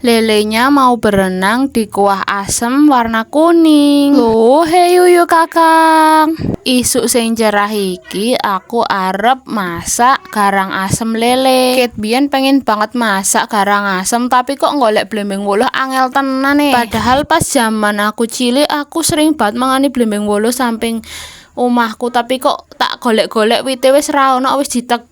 Lelenya mau berenang di kuah asem warna kuning. Loh, heyuyu kakang. Isuk sing cerah iki aku arep masak garang asem lele. Ket biyen pengen banget masak garang asem tapi kok golek blembeng wuluh angel tenan Padahal pas zaman aku cilik aku sering banget mangani blembeng wuluh samping omahku, tapi kok tak golek-golek wite wis ra ono, wis ditegor.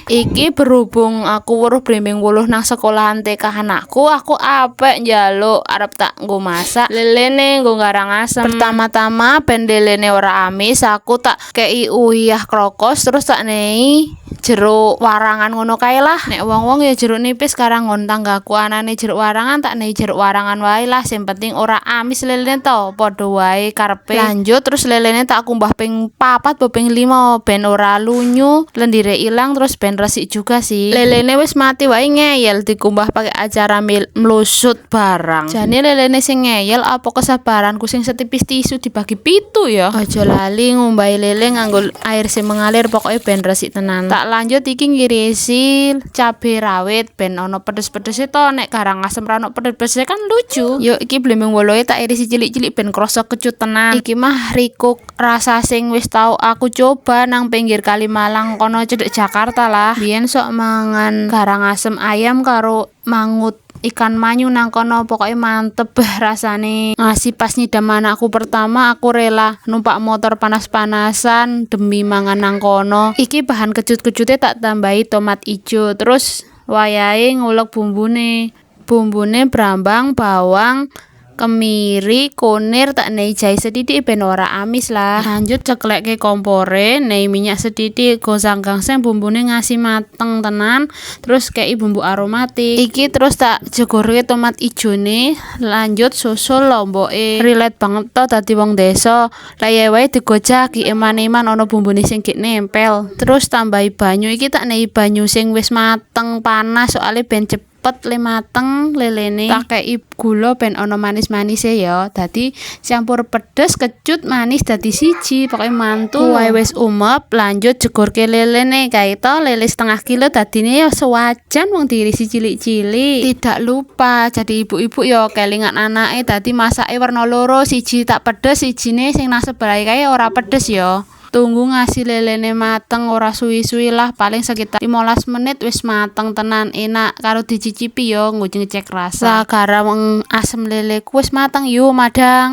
Iki berhubung aku weruh blembeng wuluh nang sekolahan TK anakku, aku apik njaluk arep tak nggo masak lelene nggo garang asem. Pertama-tama ben lelene ora amis, aku tak kei uyah krokos terus tak nei jeruk warangan ngono kae lah. Nek wong-wong ya jeruk nipis karang ngon tanggaku anane jeruk warangan, tak nei jeruk warangan wae lah, sing penting ora amis lelene to, padha wae karepe. Lanjut terus lelene tak kumbah ping 4 apa ping 5 ben ora lunyu, lendire ilang terus ben resik juga sih. Lelene wis mati wae ngeyel dikumbah pakai acara mlusut barang. Jane lelene sing ngeyel apa kesabaranku sing setipis tisu dibagi 7 ya. Aja lali ngumbahi lele nganggo air sing mengalir, pokoknya ben resik tenan. Tak lanjut iki ngirisi cabe rawit ben ono pedes-pedese to, nek garang asem ra ono pedes-pedese kan lucu. Yuk iki blembeng wuluhe tak irisi cilik-cilik ben krasa kecut tenan. Iki mah rikuk rasa sing wis tau aku coba nang pinggir Kali Malang kono cedek Jakarta lah. Biyen sok mangan garang asem ayam karo mangut ikan manyu nang kono, pokoknya mantep rasane. Ngasih pas nyidam anakku pertama aku rela numpak motor panas-panasan demi mangan nang kono. Iki bahan kecut-kecute tak tambahi tomat ijo, terus wayahe ngulek bumbune brambang, bawang, kemiri, kunir, tak nei jahe sedidik ben ora amis lah. Lanjut ceklekke kompore, nei minyak sedidik, gosang gangseng bumbune ngasih mateng tenan, terus kei bumbu aromatik. Iki terus tak jegorke tomat ijone, lanjut susul lomboke. Relate banget to dadi wong desa. Laye wae digojaki eman-eman ono bumbune sing gek nempel. Terus tambahi banyu, iki tak nei banyu sing wis mateng panas soalnya ben cepet le mateng lelene. Tak kei gula ben ono manis-manise ya. Dadi campur pedes, kecut, manis dadi siji, pokoke mantul. Wae wis umep, lanjut jegorke lelene kae to, lele setengah kilo dadine ya sewajan wong diirisi cilik-cilik. Tidak lupa jadi ibu-ibu ya kelingan anake, dadi masake werna loro, siji tak pedes, sijine sing nang sebelah kae ora pedes ya. Tunggu ngasih lelene mateng, ora suwi-suwi lah, paling sekitar 15 menit wis mateng tenan, enak karo dicicipi yo, nggo ngecek rasa. Garam asem leleku wis mateng, yuk madang.